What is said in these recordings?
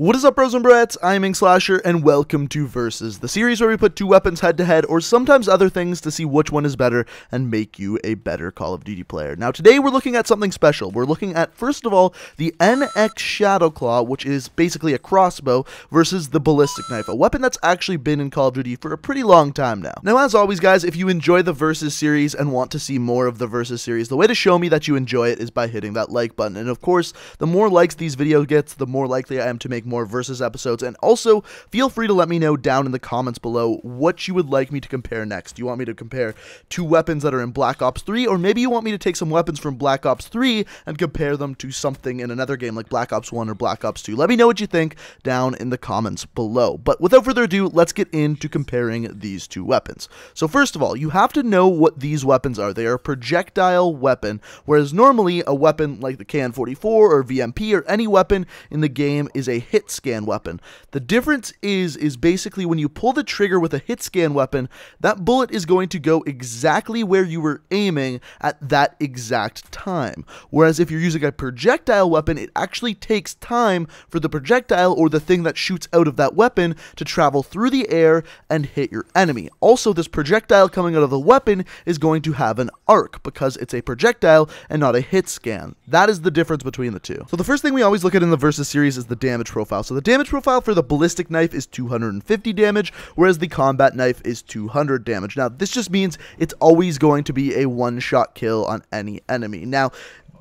What is up, bros and brettes? I'm Inkslasher, and welcome to Versus, the series where we put two weapons head to head, or sometimes other things, to see which one is better and make you a better Call of Duty player. Now today we're looking at something special. We're looking at, first of all, the NX ShadowClaw, which is basically a crossbow, versus the Ballistic Knife, a weapon that's actually been in Call of Duty for a pretty long time now. Now as always guys, if you enjoy the Versus series and want to see more of the Versus series, the way to show me that you enjoy it is by hitting that like button. And of course, the more likes these videos gets, the more likely I am to make more Versus episodes. And also, feel free to let me know down in the comments below what you would like me to compare next. Do you want me to compare two weapons that are in Black Ops 3, or maybe you want me to take some weapons from Black Ops 3 and compare them to something in another game like Black Ops 1 or Black Ops 2? Let me know what you think down in the comments below. But without further ado, let's get into comparing these two weapons. So first of all, you have to know what these weapons are. They are a projectile weapon, whereas normally a weapon like the KN-44 or VMP or any weapon in the game is a hit scan weapon. The difference is basically when you pull the trigger with a hit scan weapon, that bullet is going to go exactly where you were aiming at that exact time. Whereas if you're using a projectile weapon, it actually takes time for the projectile or the thing that shoots out of that weapon to travel through the air and hit your enemy. Also, this projectile coming out of the weapon is going to have an arc because it's a projectile and not a hit scan. That is the difference between the two. So the first thing we always look at in the Versus series is the damage profile. So the damage profile for the Ballistic Knife is 250 damage, whereas the Combat Knife is 200 damage. Now, this just means it's always going to be a one-shot kill on any enemy. Now,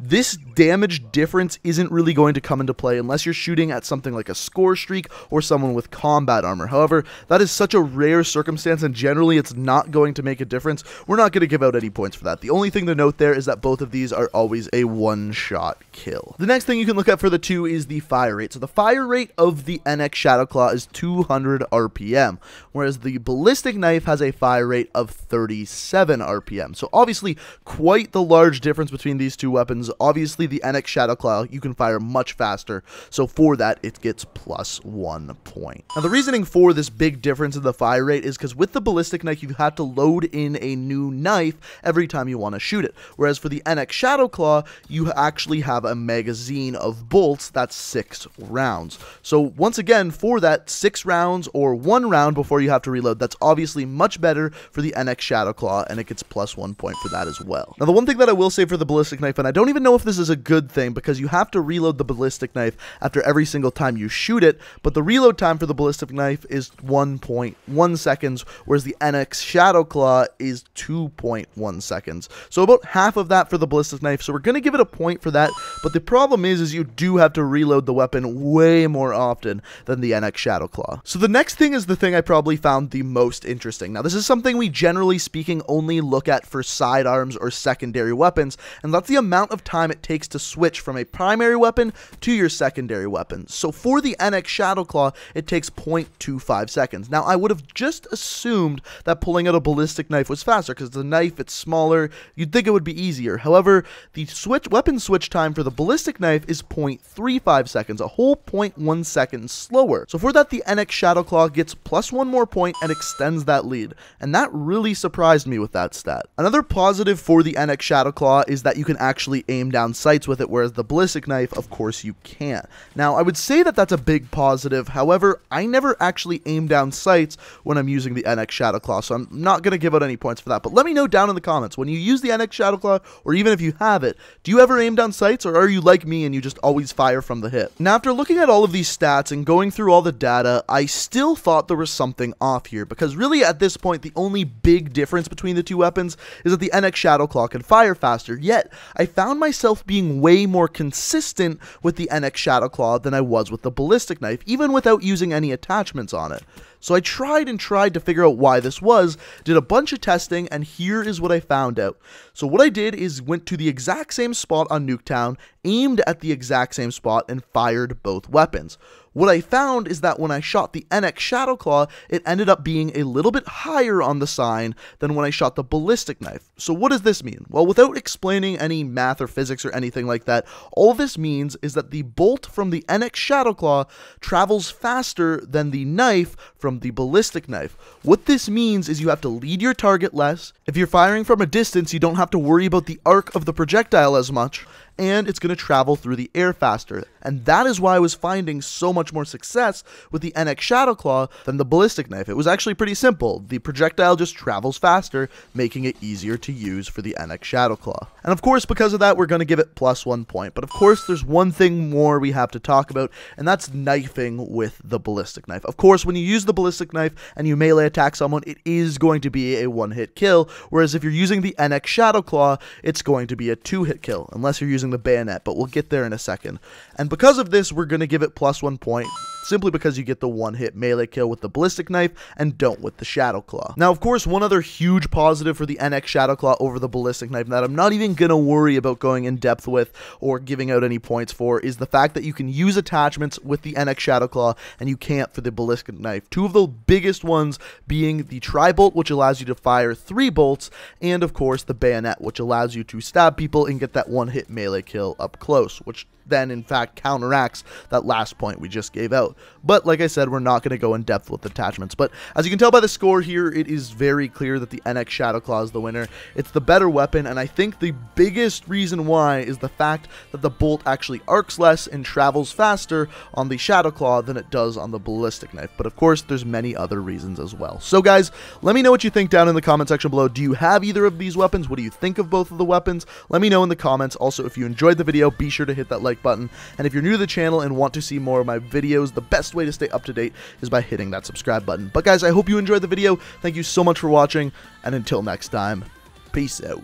this damage difference isn't really going to come into play unless you're shooting at something like a score streak or someone with combat armor. However, that is such a rare circumstance, and generally it's not going to make a difference. We're not going to give out any points for that. The only thing to note there is that both of these are always a one-shot kill. The next thing you can look at for the two is the fire rate. So the fire rate of the NX ShadowClaw is 200 RPM, whereas the Ballistic Knife has a fire rate of 37 RPM. So obviously quite the large difference between these two weapons. Obviously, the NX ShadowClaw, you can fire much faster, so for that, it gets +1 point. Now, the reasoning for this big difference in the fire rate is because with the Ballistic Knife, you have to load in a new knife every time you want to shoot it, whereas for the NX ShadowClaw, you actually have a magazine of bolts that's 6 rounds. So once again, for that, 6 rounds or 1 round before you have to reload, that's obviously much better for the NX ShadowClaw, and it gets +1 point for that as well. Now, the one thing that I will say for the Ballistic Knife, and I don't even know if this is a good thing because you have to reload the Ballistic Knife after every single time you shoot it, but the reload time for the Ballistic Knife is 1.1 seconds, whereas the NX ShadowClaw is 2.1 seconds. So about half of that for the Ballistic Knife, so we're going to give it a point for that, but the problem is you do have to reload the weapon way more often than the NX ShadowClaw. So the next thing is the thing I probably found the most interesting. Now, this is something we generally speaking only look at for sidearms or secondary weapons, and that's the amount of time it takes to switch from a primary weapon to your secondary weapon. So for the NX ShadowClaw, it takes 0.25 seconds. Now, I would have just assumed that pulling out a Ballistic Knife was faster because the knife, it's smaller, you'd think it would be easier. However, the weapon switch time for the Ballistic Knife is 0.35 seconds, a whole 0.1 seconds slower. So for that, the NX ShadowClaw gets +1 more point and extends that lead, and that really surprised me with that stat. Another positive for the NX ShadowClaw is that you can actually aim down sights with it, whereas the Ballistic Knife, of course, you can't. Now, I would say that that's a big positive. However, I never actually aim down sights when I'm using the NX ShadowClaw, so I'm not going to give out any points for that. But let me know down in the comments, when you use the NX ShadowClaw, or even if you have it, do you ever aim down sights, or are you like me and you just always fire from the hip? Now, after looking at all of these stats and going through all the data, I still thought there was something off here, because really at this point, the only big difference between the two weapons is that the NX ShadowClaw can fire faster, yet I found myself being way more consistent with the NX ShadowClaw than I was with the Ballistic Knife, even without using any attachments on it. So I tried to figure out why this was, did a bunch of testing, and here is what I found out. So what I did is went to the exact same spot on Nuketown, aimed at the exact same spot, and fired both weapons. What I found is that when I shot the NX ShadowClaw, it ended up being a little bit higher on the sign than when I shot the Ballistic Knife. So what does this mean? Well, without explaining any math or physics or anything like that, all this means is that the bolt from the NX ShadowClaw travels faster than the knife from the Ballistic Knife. What this means is you have to lead your target less. If you're firing from a distance, you don't have to worry about the arc of the projectile as much, and it's going to travel through the air faster. And that is why I was finding so much more success with the NX ShadowClaw than the Ballistic Knife. It was actually pretty simple. The projectile just travels faster, making it easier to use for the NX ShadowClaw. And of course, because of that, we're going to give it +1 point. But of course, there's one thing more we have to talk about, and that's knifing with the Ballistic Knife. Of course, when you use the Ballistic Knife and you melee attack someone, it is going to be a 1-hit kill, whereas if you're using the NX ShadowClaw, it's going to be a 2-hit kill, unless you're using the bayonet, but we'll get there in a second. And because of this, we're going to give it +1 point, simply because you get the 1-hit melee kill with the Ballistic Knife and don't with the ShadowClaw. Now, of course, one other huge positive for the NX ShadowClaw over the Ballistic Knife that I'm not even going to worry about going in depth with or giving out any points for is the fact that you can use attachments with the NX ShadowClaw and you can't for the Ballistic Knife. Two of the biggest ones being the Tri-Bolt, which allows you to fire 3 bolts, and of course the Bayonet, which allows you to stab people and get that 1-hit melee kill up close, which then in fact counteracts that last point we just gave out. But like I said, we're not going to go in depth with attachments. But as you can tell by the score here, it is very clear that the NX ShadowClaw is the winner. It's the better weapon, and I think the biggest reason why is the fact that the bolt actually arcs less and travels faster on the ShadowClaw than it does on the Ballistic Knife. But of course, there's many other reasons as well. So guys, let me know what you think down in the comment section below. Do you have either of these weapons? What do you think of both of the weapons? Let me know in the comments. Also, if you enjoyed the video, be sure to hit that like button. And if you're new to the channel and want to see more of my videos, the best way to stay up to date is by hitting that subscribe button. But guys, I hope you enjoyed the video. Thank you so much for watching, and until next time, peace out.